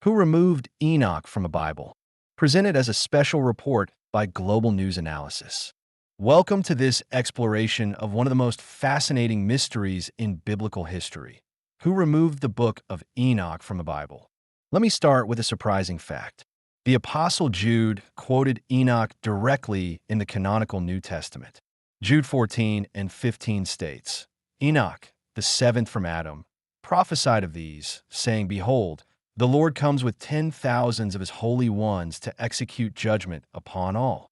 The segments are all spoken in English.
Who removed Enoch from the Bible? Presented as a special report by Global News Analysis. Welcome to this exploration of one of the most fascinating mysteries in biblical history. Who removed the book of Enoch from the Bible? Let me start with a surprising fact. The Apostle Jude quoted Enoch directly in the canonical New Testament. Jude 14 and 15 states, "Enoch, the seventh from Adam, prophesied of these, saying, Behold, the Lord comes with 10,000s of his holy ones to execute judgment upon all."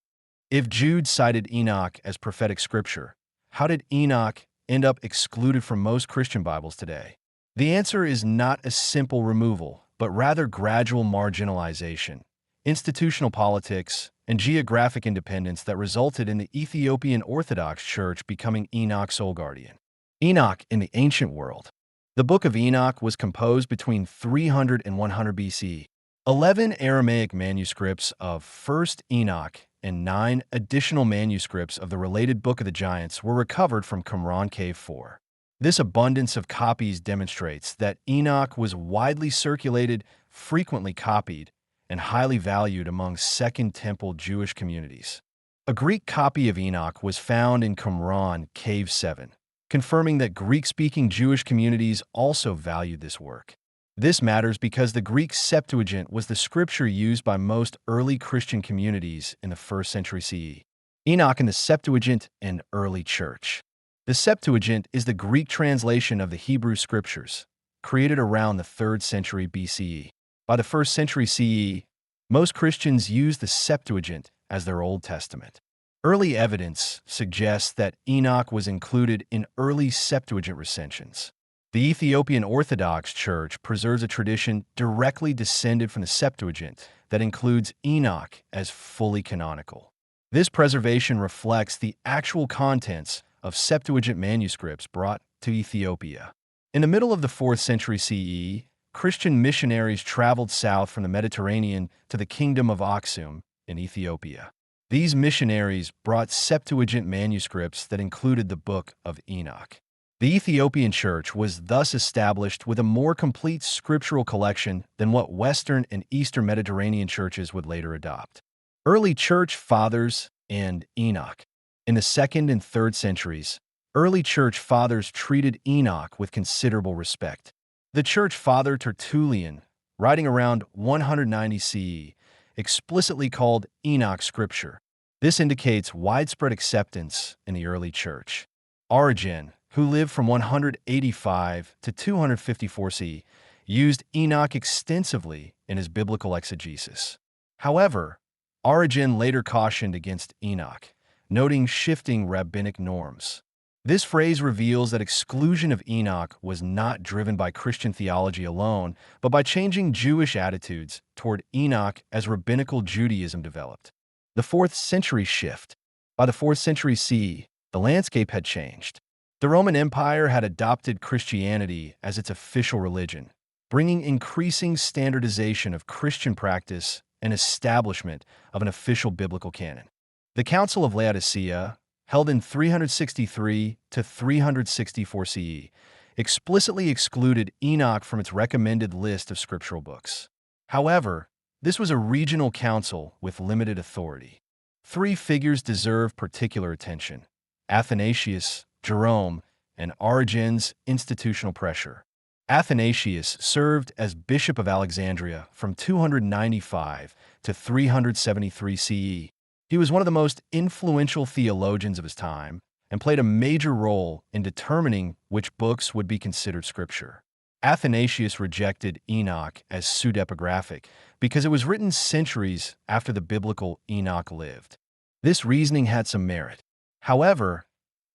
If Jude cited Enoch as prophetic scripture, how did Enoch end up excluded from most Christian Bibles today? The answer is not a simple removal, but rather gradual marginalization, institutional politics, and geographic independence that resulted in the Ethiopian Orthodox Church becoming Enoch's sole guardian. Enoch in the ancient world. The Book of Enoch was composed between 300 and 100 BC. 11 Aramaic manuscripts of 1st Enoch and 9 additional manuscripts of the related Book of the Giants were recovered from Qumran Cave 4. This abundance of copies demonstrates that Enoch was widely circulated, frequently copied, and highly valued among Second Temple Jewish communities. A Greek copy of Enoch was found in Qumran Cave 7, confirming that Greek-speaking Jewish communities also valued this work. This matters because the Greek Septuagint was the scripture used by most early Christian communities in the 1st century CE. Enoch in the Septuagint and early church. The Septuagint is the Greek translation of the Hebrew scriptures, created around the 3rd century BCE. By the 1st century CE, most Christians used the Septuagint as their Old Testament. Early evidence suggests that Enoch was included in early Septuagint recensions. The Ethiopian Orthodox Church preserves a tradition directly descended from the Septuagint that includes Enoch as fully canonical. This preservation reflects the actual contents of Septuagint manuscripts brought to Ethiopia. In the middle of the 4th century CE, Christian missionaries traveled south from the Mediterranean to the Kingdom of Aksum in Ethiopia. These missionaries brought Septuagint manuscripts that included the Book of Enoch. The Ethiopian Church was thus established with a more complete scriptural collection than what Western and Eastern Mediterranean churches would later adopt. Early Church Fathers and Enoch. In the 2nd and 3rd centuries, early Church Fathers treated Enoch with considerable respect. The Church Father Tertullian, writing around 190 CE, explicitly called Enoch scripture. This indicates widespread acceptance in the early church. Origen, who lived from 185 to 254 CE, used Enoch extensively in his biblical exegesis. However, Origen later cautioned against Enoch, noting shifting rabbinic norms. This phrase reveals that exclusion of Enoch was not driven by Christian theology alone, but by changing Jewish attitudes toward Enoch as rabbinical Judaism developed. The 4th century shift. By the 4th century CE, the landscape had changed. The Roman Empire had adopted Christianity as its official religion, bringing increasing standardization of Christian practice and establishment of an official biblical canon. The Council of Laodicea, held in 363 to 364 CE, explicitly excluded Enoch from its recommended list of scriptural books. However, this was a regional council with limited authority. 3 figures deserve particular attention: Athanasius, Jerome, and Origen's institutional pressure. Athanasius served as Bishop of Alexandria from 295 to 373 CE. He was one of the most influential theologians of his time and played a major role in determining which books would be considered scripture. Athanasius rejected Enoch as pseudepigraphic because it was written centuries after the biblical Enoch lived. This reasoning had some merit. However,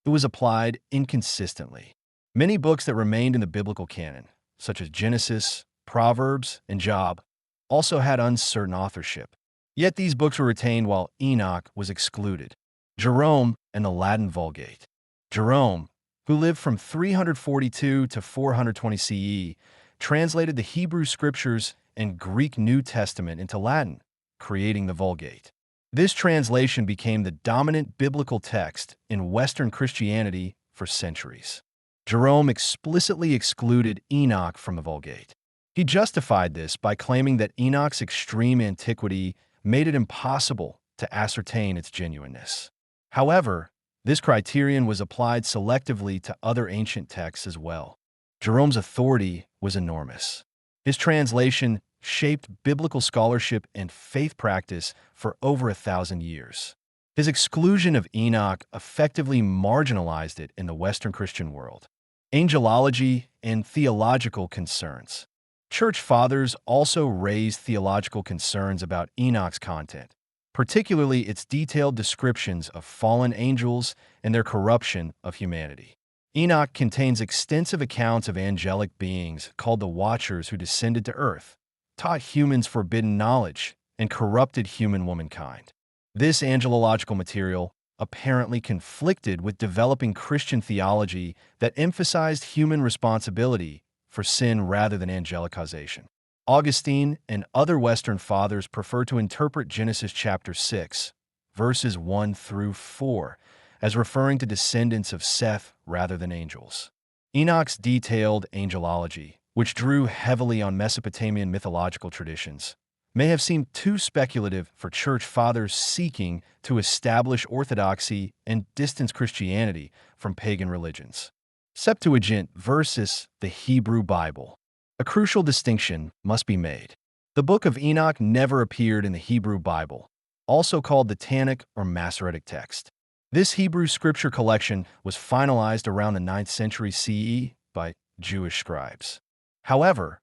it was applied inconsistently. Many books that remained in the biblical canon, such as Genesis, Proverbs, and Job, also had uncertain authorship. Yet these books were retained while Enoch was excluded. Jerome and the Latin Vulgate. Jerome, who lived from 342 to 420 CE, translated the Hebrew Scriptures and Greek New Testament into Latin, creating the Vulgate. This translation became the dominant biblical text in Western Christianity for centuries. Jerome explicitly excluded Enoch from the Vulgate. He justified this by claiming that Enoch's extreme antiquity made it impossible to ascertain its genuineness. However, this criterion was applied selectively to other ancient texts as well. Jerome's authority was enormous. His translation shaped biblical scholarship and faith practice for over 1,000 years. His exclusion of Enoch effectively marginalized it in the Western Christian world. Angelology and theological concerns. Church fathers also raised theological concerns about Enoch's content, particularly its detailed descriptions of fallen angels and their corruption of humanity. Enoch contains extensive accounts of angelic beings called the Watchers who descended to earth, taught humans forbidden knowledge, and corrupted human womankind. This angelological material apparently conflicted with developing Christian theology that emphasized human responsibility for sin rather than angelic causation. Augustine and other Western fathers prefer to interpret Genesis chapter 6, verses 1 through 4, as referring to descendants of Seth rather than angels. Enoch's detailed angelology, which drew heavily on Mesopotamian mythological traditions, may have seemed too speculative for church fathers seeking to establish orthodoxy and distance Christianity from pagan religions. Septuagint versus the Hebrew Bible. A crucial distinction must be made. The Book of Enoch never appeared in the Hebrew Bible, also called the Tanakh or Masoretic text. This Hebrew scripture collection was finalized around the 9th century CE by Jewish scribes. However,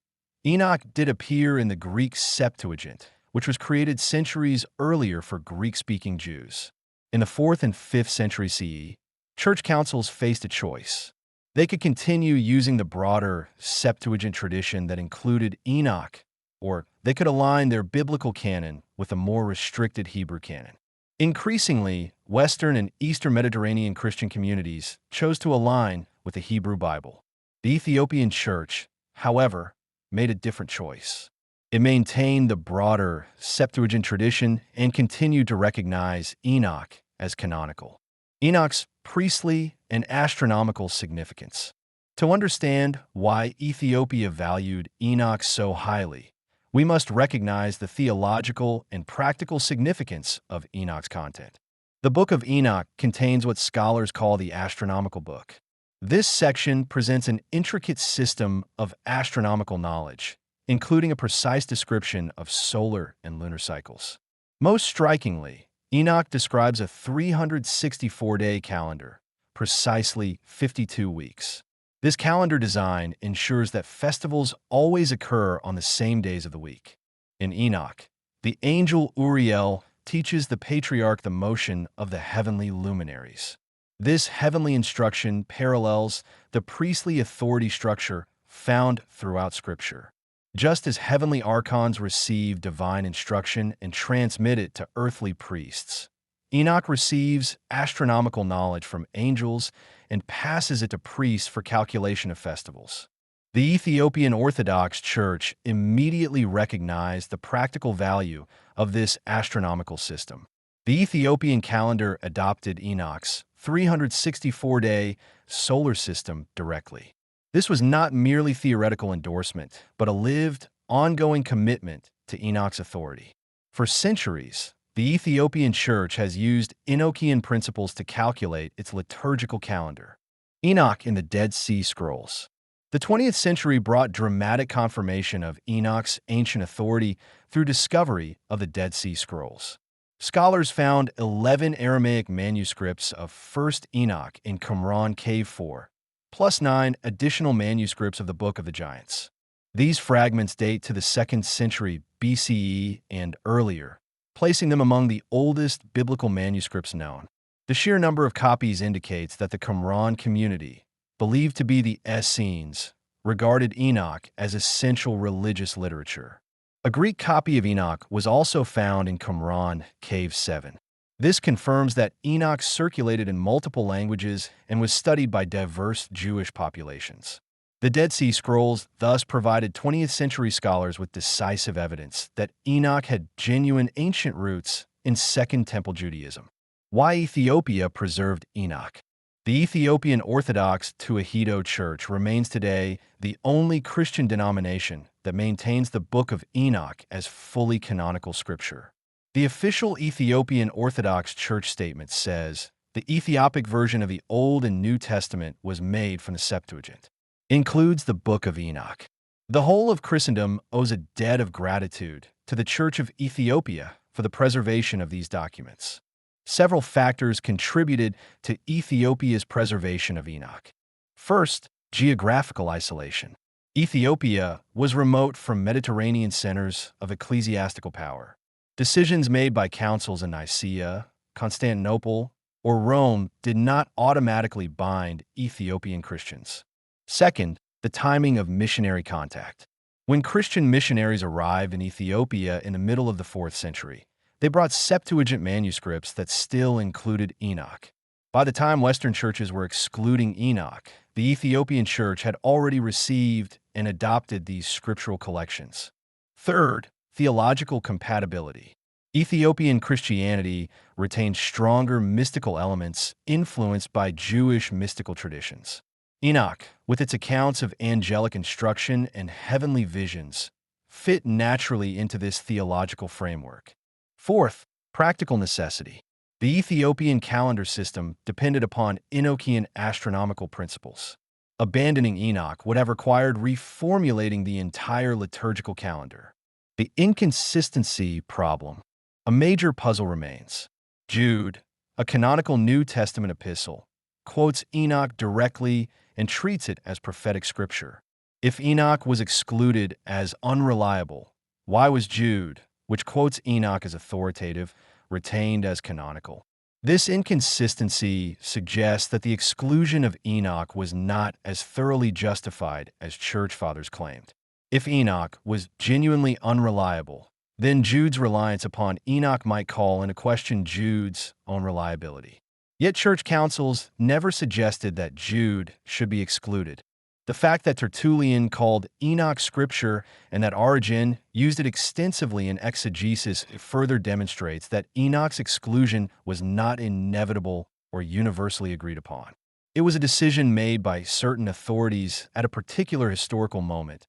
Enoch did appear in the Greek Septuagint, which was created centuries earlier for Greek-speaking Jews. In the 4th and 5th century CE, church councils faced a choice. They could continue using the broader Septuagint tradition that included Enoch, or they could align their biblical canon with a more restricted Hebrew canon. Increasingly, Western and Eastern Mediterranean Christian communities chose to align with the Hebrew Bible. The Ethiopian Church, however, made a different choice. It maintained the broader Septuagint tradition and continued to recognize Enoch as canonical. Enoch's priestly and astronomical significance. To understand why Ethiopia valued Enoch so highly, we must recognize the theological and practical significance of Enoch's content. The Book of Enoch contains what scholars call the astronomical book. This section presents an intricate system of astronomical knowledge, including a precise description of solar and lunar cycles. Most strikingly, Enoch describes a 364-day calendar, precisely 52 weeks. This calendar design ensures that festivals always occur on the same days of the week. In Enoch, the angel Uriel teaches the patriarch the motion of the heavenly luminaries. This heavenly instruction parallels the priestly authority structure found throughout Scripture. Just as heavenly archons receive divine instruction and transmit it to earthly priests, Enoch receives astronomical knowledge from angels and passes it to priests for calculation of festivals. The Ethiopian Orthodox Church immediately recognized the practical value of this astronomical system. The Ethiopian calendar adopted Enoch's 364-day solar system directly. This was not merely theoretical endorsement, but a lived, ongoing commitment to Enoch's authority. For centuries, the Ethiopian Church has used Enochian principles to calculate its liturgical calendar. Enoch in the Dead Sea Scrolls. The 20th century brought dramatic confirmation of Enoch's ancient authority through discovery of the Dead Sea Scrolls. Scholars found 11 Aramaic manuscripts of 1st Enoch in Qumran Cave 4, plus 9 additional manuscripts of the Book of the Giants. These fragments date to the 2nd century BCE and earlier, placing them among the oldest biblical manuscripts known. The sheer number of copies indicates that the Qumran community, believed to be the Essenes, regarded Enoch as essential religious literature. A Greek copy of Enoch was also found in Qumran Cave 7. This confirms that Enoch circulated in multiple languages and was studied by diverse Jewish populations. The Dead Sea Scrolls thus provided 20th century scholars with decisive evidence that Enoch had genuine ancient roots in Second Temple Judaism. Why Ethiopia preserved Enoch? The Ethiopian Orthodox Tewahedo Church remains today the only Christian denomination that maintains the Book of Enoch as fully canonical scripture. The official Ethiopian Orthodox Church statement says, the Ethiopic version of the Old and New Testament was made from the Septuagint. Includes the Book of Enoch. The whole of Christendom owes a debt of gratitude to the Church of Ethiopia for the preservation of these documents. Several factors contributed to Ethiopia's preservation of Enoch. First, geographical isolation. Ethiopia was remote from Mediterranean centers of ecclesiastical power. Decisions made by councils in Nicaea, Constantinople, or Rome did not automatically bind Ethiopian Christians. Second, the timing of missionary contact. When Christian missionaries arrived in Ethiopia in the middle of the 4th century, they brought Septuagint manuscripts that still included Enoch. By the time Western churches were excluding Enoch, the Ethiopian church had already received and adopted these scriptural collections. Third, theological compatibility. Ethiopian Christianity retained stronger mystical elements influenced by Jewish mystical traditions. Enoch, with its accounts of angelic instruction and heavenly visions, fit naturally into this theological framework. Fourth, practical necessity. The Ethiopian calendar system depended upon Enochian astronomical principles. Abandoning Enoch would have required reformulating the entire liturgical calendar. The inconsistency problem. A major puzzle remains. Jude, a canonical New Testament epistle, quotes Enoch directly and treats it as prophetic scripture. If Enoch was excluded as unreliable, why was Jude, which quotes Enoch as authoritative, retained as canonical? This inconsistency suggests that the exclusion of Enoch was not as thoroughly justified as church fathers claimed. If Enoch was genuinely unreliable, then Jude's reliance upon Enoch might call into question Jude's own reliability. Yet church councils never suggested that Jude should be excluded. The fact that Tertullian called Enoch scripture and that Origen used it extensively in exegesis further demonstrates that Enoch's exclusion was not inevitable or universally agreed upon. It was a decision made by certain authorities at a particular historical moment,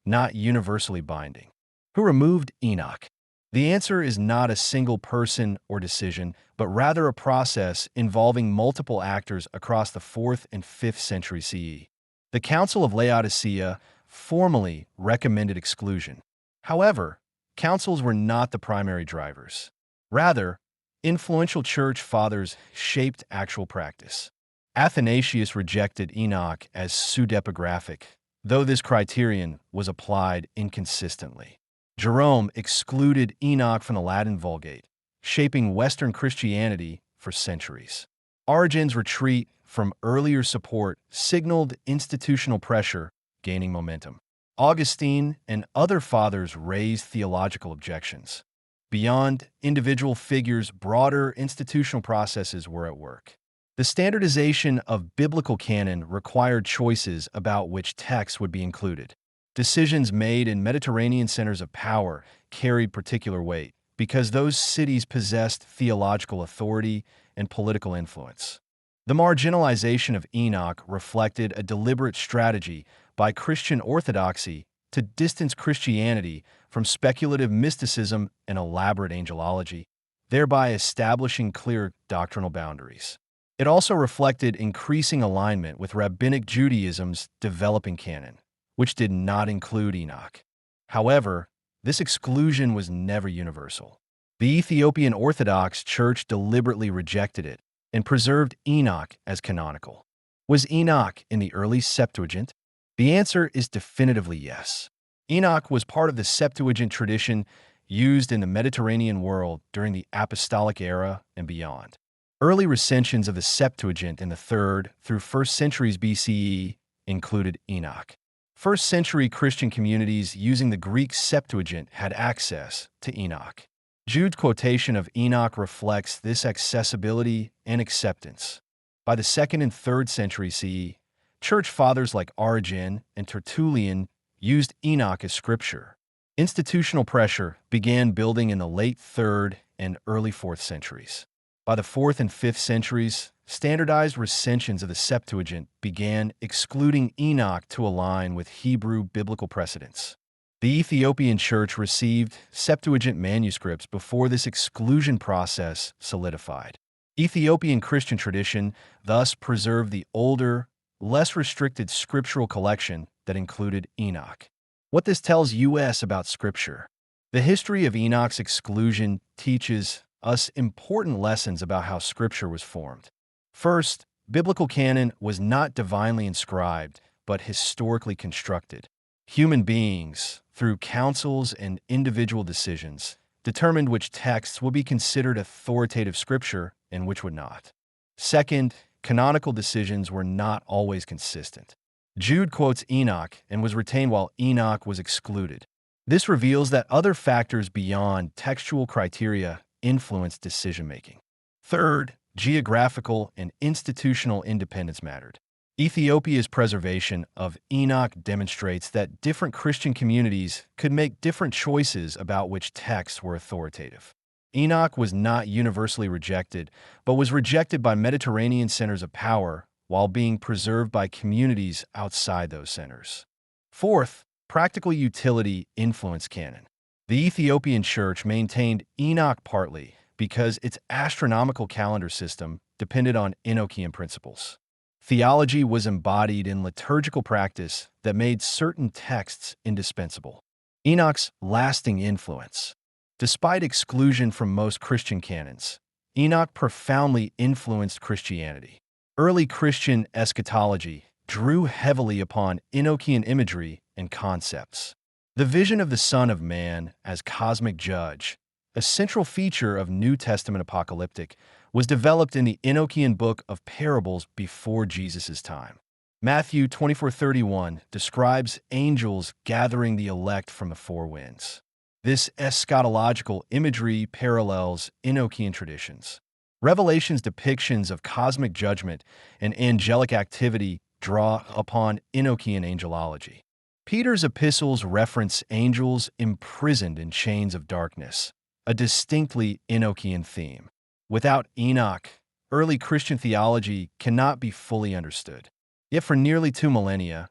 not universally binding. Who removed Enoch? The answer is not a single person or decision, but rather a process involving multiple actors across the 4th and 5th century CE. The Council of Laodicea formally recommended exclusion. However, councils were not the primary drivers. Rather, influential church fathers shaped actual practice. Athanasius rejected Enoch as pseudepigraphic, though this criterion was applied inconsistently. Jerome excluded Enoch from the Latin Vulgate, shaping Western Christianity for centuries. Origen's retreat from earlier support signaled institutional pressure gaining momentum. Augustine and other fathers raised theological objections. Beyond individual figures, broader institutional processes were at work. The standardization of biblical canon required choices about which texts would be included. Decisions made in Mediterranean centers of power carried particular weight because those cities possessed theological authority and political influence. The marginalization of Enoch reflected a deliberate strategy by Christian orthodoxy to distance Christianity from speculative mysticism and elaborate angelology, thereby establishing clear doctrinal boundaries. It also reflected increasing alignment with Rabbinic Judaism's developing canon, which did not include Enoch. However, this exclusion was never universal. The Ethiopian Orthodox Church deliberately rejected it and preserved Enoch as canonical. Was Enoch in the early Septuagint? The answer is definitively yes. Enoch was part of the Septuagint tradition used in the Mediterranean world during the Apostolic era and beyond. Early recensions of the Septuagint in the 3rd through 1st centuries BCE included Enoch. First-century Christian communities using the Greek Septuagint had access to Enoch. Jude's quotation of Enoch reflects this accessibility and acceptance. By the 2nd and 3rd century CE, church fathers like Origen and Tertullian used Enoch as scripture. Institutional pressure began building in the late 3rd and early 4th centuries. By the 4th and 5th centuries, standardized recensions of the Septuagint began excluding Enoch to align with Hebrew biblical precedents. The Ethiopian Church received Septuagint manuscripts before this exclusion process solidified. Ethiopian Christian tradition thus preserved the older, less restricted scriptural collection that included Enoch. What this tells us about Scripture. The history of Enoch's exclusion teaches us important lessons about how Scripture was formed. First, biblical canon was not divinely inscribed, but historically constructed. Human beings, through councils and individual decisions, determined which texts would be considered authoritative Scripture and which would not. Second, canonical decisions were not always consistent. Jude quotes Enoch and was retained while Enoch was excluded. This reveals that other factors beyond textual criteria influenced decision-making. Third, geographical and institutional independence mattered. Ethiopia's preservation of Enoch demonstrates that different Christian communities could make different choices about which texts were authoritative. Enoch was not universally rejected, but was rejected by Mediterranean centers of power while being preserved by communities outside those centers. Fourth, practical utility influenced canon. The Ethiopian Church maintained Enoch partly because its astronomical calendar system depended on Enochian principles. Theology was embodied in liturgical practice that made certain texts indispensable. Enoch's lasting influence. Despite exclusion from most Christian canons, Enoch profoundly influenced Christianity. Early Christian eschatology drew heavily upon Enochian imagery and concepts. The vision of the Son of Man as cosmic judge, a central feature of New Testament apocalyptic, was developed in the Enochian book of parables before Jesus' time. Matthew 24:31 describes angels gathering the elect from the four winds. This eschatological imagery parallels Enochian traditions. Revelation's depictions of cosmic judgment and angelic activity draw upon Enochian angelology. Peter's epistles reference angels imprisoned in chains of darkness, a distinctly Enochian theme. Without Enoch, early Christian theology cannot be fully understood. Yet for nearly 2 millennia,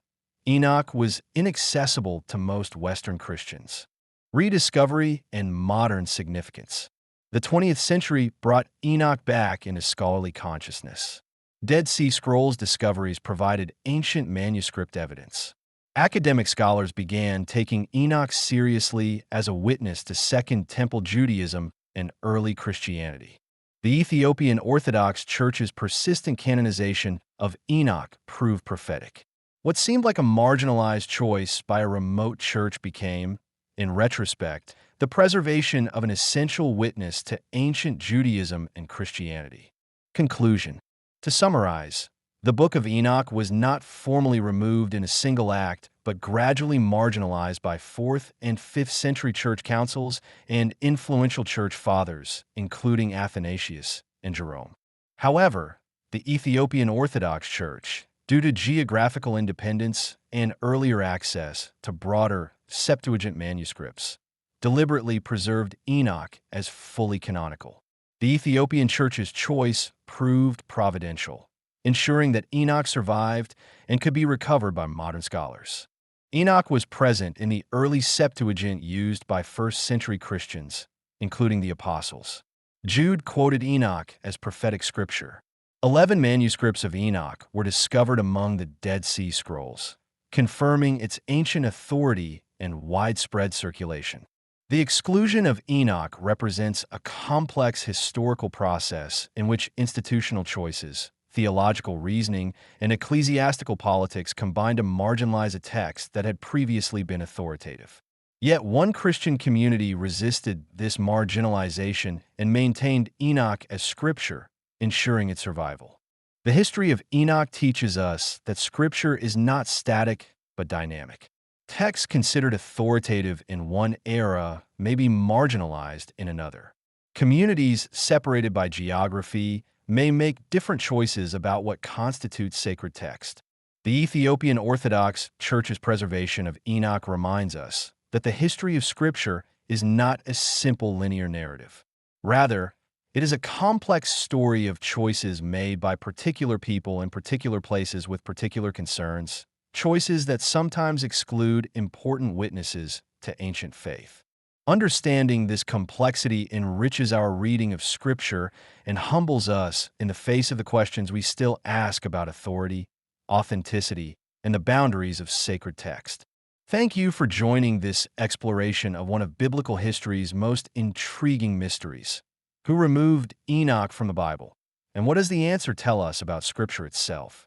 Enoch was inaccessible to most Western Christians. Rediscovery and modern significance. The 20th century brought Enoch back into scholarly consciousness. Dead Sea Scrolls discoveries provided ancient manuscript evidence. Academic scholars began taking Enoch seriously as a witness to Second Temple Judaism and early Christianity. The Ethiopian Orthodox Church's persistent canonization of Enoch proved prophetic. What seemed like a marginalized choice by a remote church became, in retrospect, the preservation of an essential witness to ancient Judaism and Christianity. Conclusion. To summarize, the Book of Enoch was not formally removed in a single act, but gradually marginalized by 4th and 5th century church councils and influential church fathers, including Athanasius and Jerome. However, the Ethiopian Orthodox Church, due to geographical independence and earlier access to broader Septuagint manuscripts, deliberately preserved Enoch as fully canonical. The Ethiopian Church's choice proved providential, ensuring that Enoch survived and could be recovered by modern scholars. Enoch was present in the early Septuagint used by first-century Christians, including the Apostles. Jude quoted Enoch as prophetic scripture. 11 manuscripts of Enoch were discovered among the Dead Sea Scrolls, confirming its ancient authority and widespread circulation. The exclusion of Enoch represents a complex historical process in which institutional choices, theological reasoning, and ecclesiastical politics combined to marginalize a text that had previously been authoritative. Yet one Christian community resisted this marginalization and maintained Enoch as scripture, ensuring its survival. The history of Enoch teaches us that scripture is not static but dynamic. Texts considered authoritative in one era may be marginalized in another. Communities separated by geography may make different choices about what constitutes sacred text. The Ethiopian Orthodox Church's preservation of Enoch reminds us that the history of Scripture is not a simple linear narrative. Rather, It is a complex story of choices made by particular people in particular places with particular concerns, choices that sometimes exclude important witnesses to ancient faith. Understanding this complexity enriches our reading of Scripture and humbles us in the face of the questions we still ask about authority, authenticity, and the boundaries of sacred text. Thank you for joining this exploration of one of biblical history's most intriguing mysteries. Who removed Enoch from the Bible? And what does the answer tell us about Scripture itself?